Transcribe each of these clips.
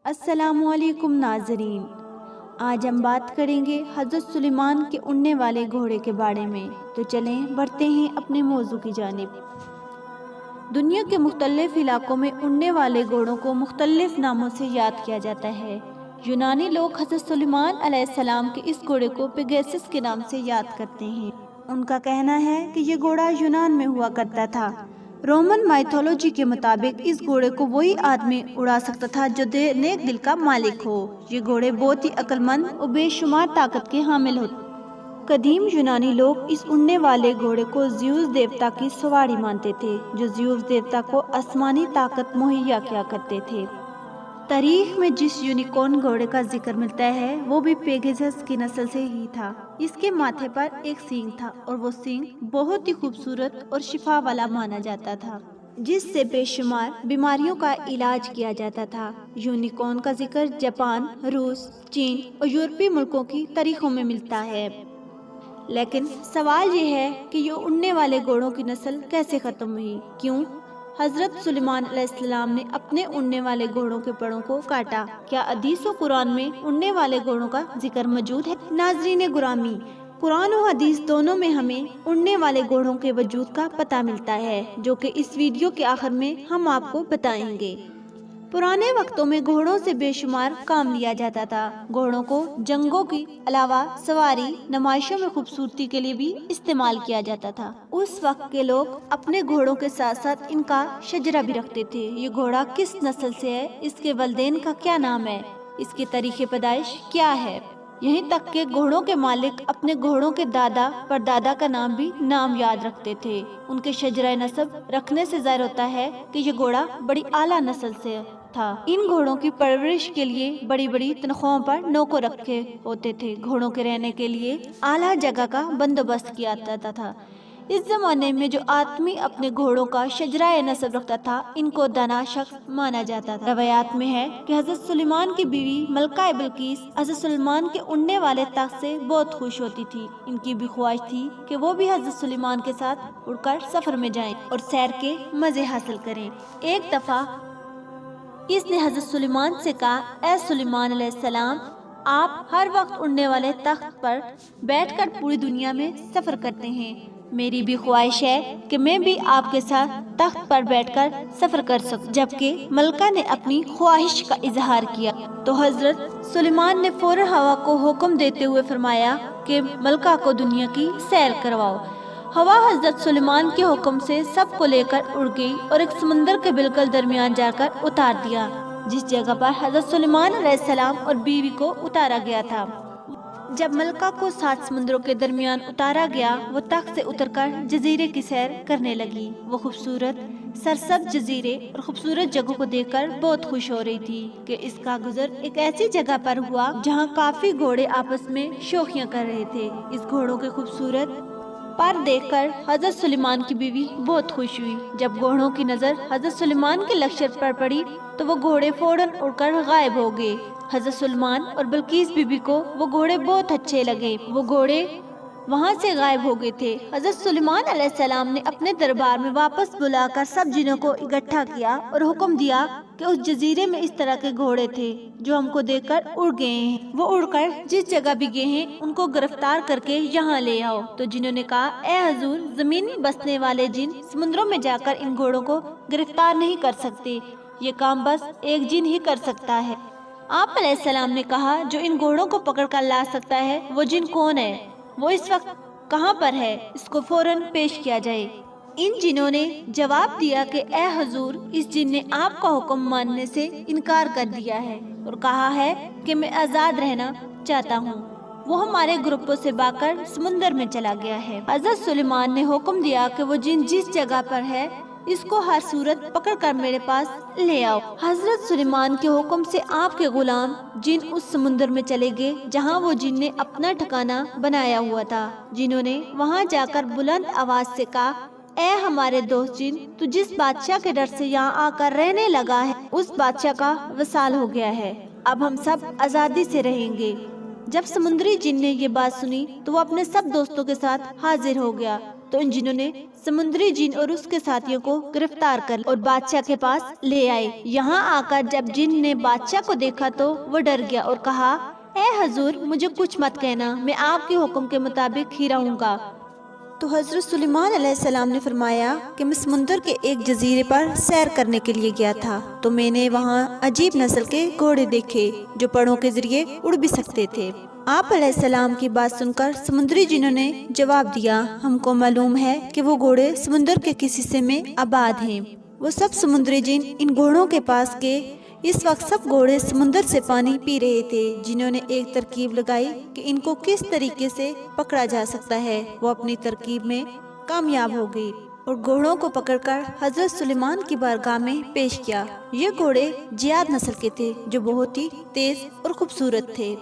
السلام علیکم ناظرین، آج ہم بات کریں گے حضرت سلیمان کے اڑنے والے گھوڑے کے بارے میں۔ تو چلیں بڑھتے ہیں اپنے موضوع کی جانب۔ دنیا کے مختلف علاقوں میں اڑنے والے گھوڑوں کو مختلف ناموں سے یاد کیا جاتا ہے۔ یونانی لوگ حضرت سلیمان علیہ السلام کے اس گھوڑے کو پیگیسس کے نام سے یاد کرتے ہیں۔ ان کا کہنا ہے کہ یہ گھوڑا یونان میں ہوا کرتا تھا۔ رومن مائتھولوجی کے مطابق اس گھوڑے کو وہی آدمی اڑا سکتا تھا جو نیک دل کا مالک ہو۔ یہ گھوڑے بہت ہی عقل مند اور بے شمار طاقت کے حامل ہوتے۔ قدیم یونانی لوگ اس اڑنے والے گھوڑے کو زیوس دیوتا کی سواری مانتے تھے، جو زیوس دیوتا کو آسمانی طاقت مہیا کیا کرتے تھے۔ تاریخ میں جس یونیکورن گھوڑے کا ذکر ملتا ہے وہ بھی پیگیسس کی نسل سے ہی تھا۔ اس کے ماتھے پر ایک سینگ تھا اور وہ سینگ بہت ہی خوبصورت اور شفا والا مانا جاتا تھا، جس سے بے شمار بیماریوں کا علاج کیا جاتا تھا۔ یونیکورن کا ذکر جاپان، روس، چین اور یورپی ملکوں کی تاریخوں میں ملتا ہے۔ لیکن سوال یہ ہے کہ یہ اڑنے والے گھوڑوں کی نسل کیسے ختم ہوئی؟ کیوں حضرت سلیمان علیہ السلام نے اپنے اڑنے والے گھوڑوں کے پروں کو کاٹا؟ کیا حدیث و قرآن میں اڑنے والے گھوڑوں کا ذکر موجود ہے؟ ناظرین گرامی، قرآن و حدیث دونوں میں ہمیں اڑنے والے گھوڑوں کے وجود کا پتہ ملتا ہے، جو کہ اس ویڈیو کے آخر میں ہم آپ کو بتائیں گے۔ پرانے وقتوں میں گھوڑوں سے بے شمار کام لیا جاتا تھا۔ گھوڑوں کو جنگوں کے علاوہ سواری، نمائشوں میں خوبصورتی کے لیے بھی استعمال کیا جاتا تھا۔ اس وقت کے لوگ اپنے گھوڑوں کے ساتھ ساتھ ان کا شجرہ بھی رکھتے تھے۔ یہ گھوڑا کس نسل سے ہے، اس کے والدین کا کیا نام ہے، اس کے تاریخ پیدائش کیا ہے، یہیں تک کہ گھوڑوں کے مالک اپنے گھوڑوں کے دادا پردادا کا نام یاد رکھتے تھے۔ ان کے شجرہ نسب رکھنے سے ظاہر ہوتا ہے کہ یہ گھوڑا بڑی اعلیٰ نسل سے تھا۔ ان گھوڑوں کی پرورش کے لیے بڑی بڑی تنخواہوں پر نوکر رکھے ہوتے تھے۔ گھوڑوں کے رہنے کے لیے اعلیٰ جگہ کا بندوبست کیا جاتا تھا۔ اس زمانے میں جو آدمی اپنے گھوڑوں کا شجرہ نسب رکھتا تھا، ان کو دانا شخص مانا جاتا تھا۔ روایات میں ہے کہ حضرت سلیمان کی بیوی ملکہ بلقیس حضرت سلیمان کے اڑنے والے تخت سے بہت خوش ہوتی تھی۔ ان کی بھی خواہش تھی کہ وہ بھی حضرت سلیمان کے ساتھ اڑ کر سفر میں جائیں اور سیر کے مزے حاصل کریں۔ ایک دفعہ اس نے حضرت سلیمان سے کہا، اے سلیمان علیہ السلام، آپ ہر وقت اڑنے والے تخت پر بیٹھ کر پوری دنیا میں سفر کرتے ہیں۔ میری بھی خواہش ہے کہ میں بھی آپ کے ساتھ تخت پر بیٹھ کر سفر کر سکوں۔ جبکہ ملکہ نے اپنی خواہش کا اظہار کیا تو حضرت سلیمان نے فوراً ہوا کو حکم دیتے ہوئے فرمایا کہ ملکہ کو دنیا کی سیر کرواؤ۔ ہوا حضرت سلیمان کے حکم سے سب کو لے کر اڑ گئی اور ایک سمندر کے بالکل درمیان جا کر اتار دیا، جس جگہ پر حضرت سلیمان علیہ السلام اور بیوی کو اتارا گیا تھا۔ جب ملکہ کو 7 سمندروں کے درمیان اتارا گیا، وہ تخت سے اتر کر جزیرے کی سیر کرنے لگی۔ وہ خوبصورت سرسبز جزیرے اور خوبصورت جگہوں کو دیکھ کر بہت خوش ہو رہی تھی کہ اس کا گزر ایک ایسی جگہ پر ہوا جہاں کافی گھوڑے آپس میں شوخیاں کر رہے تھے۔ اس گھوڑوں کے خوبصورت پر دیکھ کر حضرت سلیمان کی بیوی بہت خوش ہوئی۔ جب گھوڑوں کی نظر حضرت سلیمان کے لشکر پر پڑی تو وہ گھوڑے فوراً اڑ کر غائب ہو گئے۔ حضرت سلیمان اور بلقیس بیوی کو وہ گھوڑے بہت اچھے لگے۔ وہ گھوڑے وہاں سے غائب ہو گئے تھے۔ حضرت سلیمان علیہ السلام نے اپنے دربار میں واپس بلا کر سب جنوں کو اکٹھا کیا اور حکم دیا کہ اس جزیرے میں اس طرح کے گھوڑے تھے جو ہم کو دیکھ کر اڑ گئے ہیں۔ وہ اڑ کر جس جگہ بھی گئے ہیں ان کو گرفتار کر کے یہاں لے آؤ۔ تو جنہوں نے کہا، اے حضور، زمین میں بسنے والے جن سمندروں میں جا کر ان گھوڑوں کو گرفتار نہیں کر سکتے، یہ کام بس ایک جن ہی کر سکتا ہے۔ آپ علیہ السلام نے کہا، جو ان گھوڑوں کو پکڑ کر لا سکتا ہے وہ جن کون ہے؟ وہ اس وقت کہاں پر ہے؟ اس کو فوراً پیش کیا جائے۔ ان جنوں نے جواب دیا کہ اے حضور، اس جن نے آپ کا حکم ماننے سے انکار کر دیا ہے اور کہا ہے کہ میں آزاد رہنا چاہتا ہوں۔ وہ ہمارے گروپوں سے بھاگ کر سمندر میں چلا گیا ہے۔ حضرت سلیمان نے حکم دیا کہ وہ جن جس جگہ پر ہے اس کو ہر صورت پکڑ کر میرے پاس لے آؤ۔ حضرت سلیمان کے حکم سے آپ کے غلام جن اس سمندر میں چلے گئے جہاں وہ جن نے اپنا ٹھکانہ بنایا ہوا تھا۔ جنہوں نے وہاں جا کر بلند آواز سے کہا، اے ہمارے دوست جن، تو جس بادشاہ کے ڈر سے یہاں آ کر رہنے لگا ہے اس بادشاہ کا وصال ہو گیا ہے، اب ہم سب آزادی سے رہیں گے۔ جب سمندری جن نے یہ بات سنی تو وہ اپنے سب دوستوں کے ساتھ حاضر ہو گیا تو ان جنوں نے سمندری جن اور اس کے ساتھیوں کو گرفتار کر اور بادشاہ کے پاس لے آئے۔ یہاں آ کر جب جن نے بادشاہ کو دیکھا تو وہ ڈر گیا اور کہا، اے حضور مجھے کچھ مت کہنا، میں آپ کے حکم کے مطابق ہی رہوں گا۔ تو حضرت سلیمان علیہ السلام نے فرمایا کہ میں سمندر کے ایک جزیرے پر سیر کرنے کے لیے گیا تھا، تو میں نے وہاں عجیب نسل کے گھوڑے دیکھے جو پروں کے ذریعے اڑ بھی سکتے تھے۔ آپ علیہ السلام کی بات سن کر سمندری جنوں نے جواب دیا، ہم کو معلوم ہے کہ وہ گھوڑے سمندر کے کسی حصے میں آباد ہیں۔ وہ سب سمندری جن ان گھوڑوں کے پاس کے اس وقت سب گھوڑے سمندر سے پانی پی رہے تھے۔ جنہوں نے ایک ترکیب لگائی کہ ان کو کس طریقے سے پکڑا جا سکتا ہے، وہ اپنی ترکیب میں کامیاب ہو گئی اور گھوڑوں کو پکڑ کر حضرت سلیمان کی بارگاہ میں پیش کیا۔ یہ گھوڑے جیاد نسل کے تھے جو بہت ہی تیز اور خوبصورت تھے۔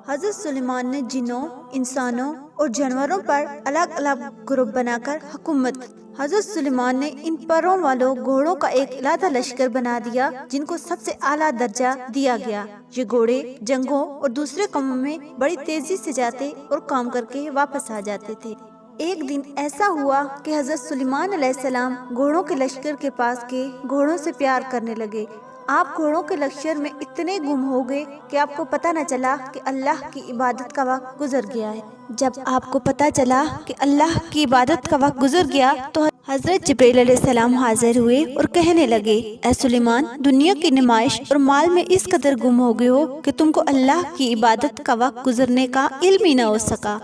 حضرت سلیمان نے جنوں، انسانوں اور جانوروں پر الگ الگ گروپ بنا کر حکومت۔ حضرت سلیمان نے ان پروں والوں گھوڑوں کا ایک علیحدہ لشکر بنا دیا جن کو سب سے اعلیٰ درجہ دیا گیا۔ یہ گھوڑے جنگوں اور دوسرے کاموں میں بڑی تیزی سے جاتے اور کام کر کے واپس آ جاتے تھے۔ ایک دن ایسا ہوا کہ حضرت سلیمان علیہ السلام گھوڑوں کے لشکر کے پاس کے گھوڑوں سے پیار کرنے لگے۔ آپ گھوڑوں کے لشکر میں اتنے گم ہو گئے کہ آپ کو پتہ نہ چلا کہ اللہ کی عبادت کا وقت گزر گیا ہے۔ جب آپ کو پتہ چلا کہ اللہ کی عبادت کا وقت گزر گیا تو حضرت جبرائیل علیہ السلام حاضر ہوئے اور کہنے لگے، اے سلیمان، دنیا کی نمائش اور مال میں اس قدر گم ہو گئے ہو کہ تم کو اللہ کی عبادت کا وقت گزرنے کا علم ہی نہ ہو سکا۔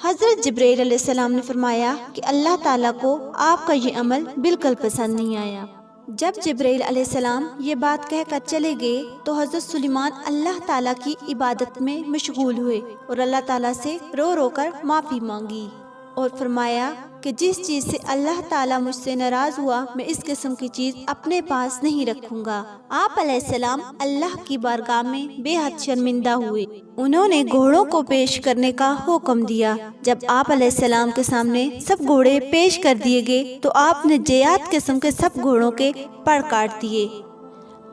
حضرت جبرائیل علیہ السلام نے فرمایا کہ اللہ تعالیٰ کو آپ کا یہ عمل بالکل پسند نہیں آیا۔ جب جبرائیل علیہ السلام یہ بات کہہ کر چلے گئے تو حضرت سلیمان اللہ تعالیٰ کی عبادت میں مشغول ہوئے اور اللہ تعالیٰ سے رو رو کر معافی مانگی اور فرمایا کہ جس چیز سے اللہ تعالیٰ مجھ سے ناراض ہوا میں اس قسم کی چیز اپنے پاس نہیں رکھوں گا۔ آپ علیہ السلام اللہ کی بارگاہ میں بے حد شرمندہ ہوئے۔ انہوں نے گھوڑوں کو پیش کرنے کا حکم دیا۔ جب آپ علیہ السلام کے سامنے سب گھوڑے پیش کر دیے گئے تو آپ نے جیاد قسم کے سب گھوڑوں کے پر کاٹ دیے۔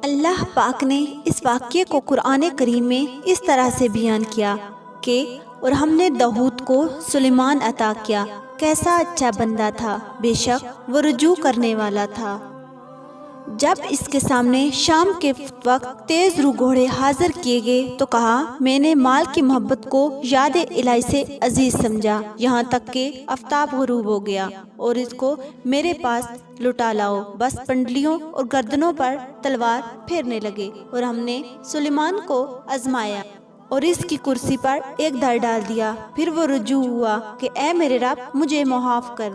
اللہ پاک نے اس واقعے کو قرآن کریم میں اس طرح سے بیان کیا کہ اور ہم نے داؤد کو سلیمان عطا کیا، کیسا اچھا بندہ تھا، بے شک وہ رجوع کرنے والا تھا۔ جب اس کے سامنے شام کے وقت تیز رو گھوڑے حاضر کیے گئے تو کہا، میں نے مال کی محبت کو یاد الہی سے عزیز سمجھا، یہاں تک کہ آفتاب غروب ہو گیا اور اس کو میرے پاس لٹا لاؤ۔ بس پنڈلیوں اور گردنوں پر تلوار پھیرنے لگے اور ہم نے سلیمان کو آزمایا اور اس کی کرسی پر ایک دھر ڈال دیا۔ پھر وہ رجوع ہوا کہ اے میرے رب، مجھے معاف کر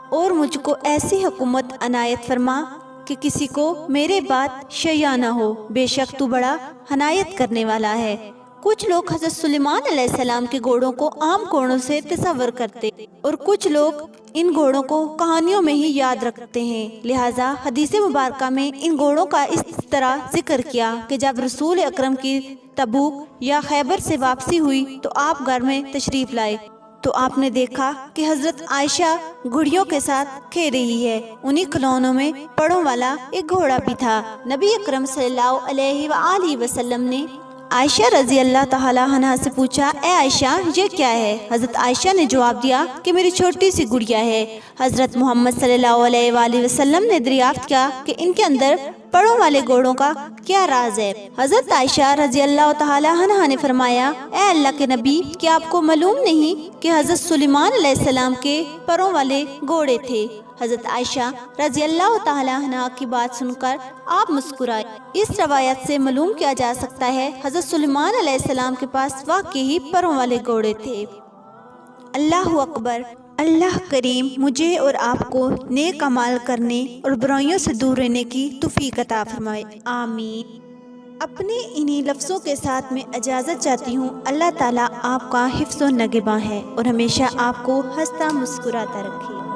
اور مجھ کو ایسی حکومت عنایت فرما کہ کسی کو میرے بعد شیعہ نہ ہو، بے شک تو بڑا عنایت کرنے والا ہے۔ کچھ لوگ حضرت سلیمان علیہ السلام کے گھوڑوں کو عام گھوڑوں سے تصور کرتے اور کچھ لوگ ان گھوڑوں کو کہانیوں میں ہی یاد رکھتے ہیں، لہٰذا حدیث مبارکہ میں ان گھوڑوں کا اس طرح ذکر کیا کہ جب رسول اکرم کی تبوک یا خیبر سے واپسی ہوئی تو آپ گھر میں تشریف لائے تو آپ نے دیکھا کہ حضرت عائشہ گھوڑیوں کے ساتھ کھیل رہی ہے۔ انہی کھلونوں میں پڑوں والا ایک گھوڑا بھی تھا۔ نبی اکرم صلی اللہ علیہ وآلہ وسلم نے عائشہ رضی اللہ تعالی عنہا سے پوچھا، اے عائشہ یہ کیا ہے؟ حضرت عائشہ نے جواب دیا کہ میری چھوٹی سی گڑیا ہے۔ حضرت محمد صلی اللہ علیہ وآلہ وسلم نے دریافت کیا کہ ان کے اندر پڑوں والے گھوڑوں کا کیا راز ہے؟ حضرت عائشہ رضی اللہ تعالی عنہا نے فرمایا، اے اللہ کے نبی، کیا آپ کو معلوم نہیں کہ حضرت سلیمان علیہ السلام کے پروں والے گھوڑے تھے؟ حضرت عائشہ رضی اللہ تعالی عنہا کی بات سن کر آپ مسکرائے۔ اس روایت سے معلوم کیا جا سکتا ہے حضرت سلیمان علیہ السلام کے پاس واقعی پروں والے گھوڑے تھے۔ اللہ اکبر۔ اللہ کریم مجھے اور آپ کو نیک اعمال کرنے اور برائیوں سے دور رہنے کی توفیق عطا فرمائے، آمین۔ اپنے انہی لفظوں کے ساتھ میں اجازت چاہتی ہوں۔ اللہ تعالیٰ آپ کا حفظ و نگہباں ہے اور ہمیشہ آپ کو ہنستا مسکراتا رکھے۔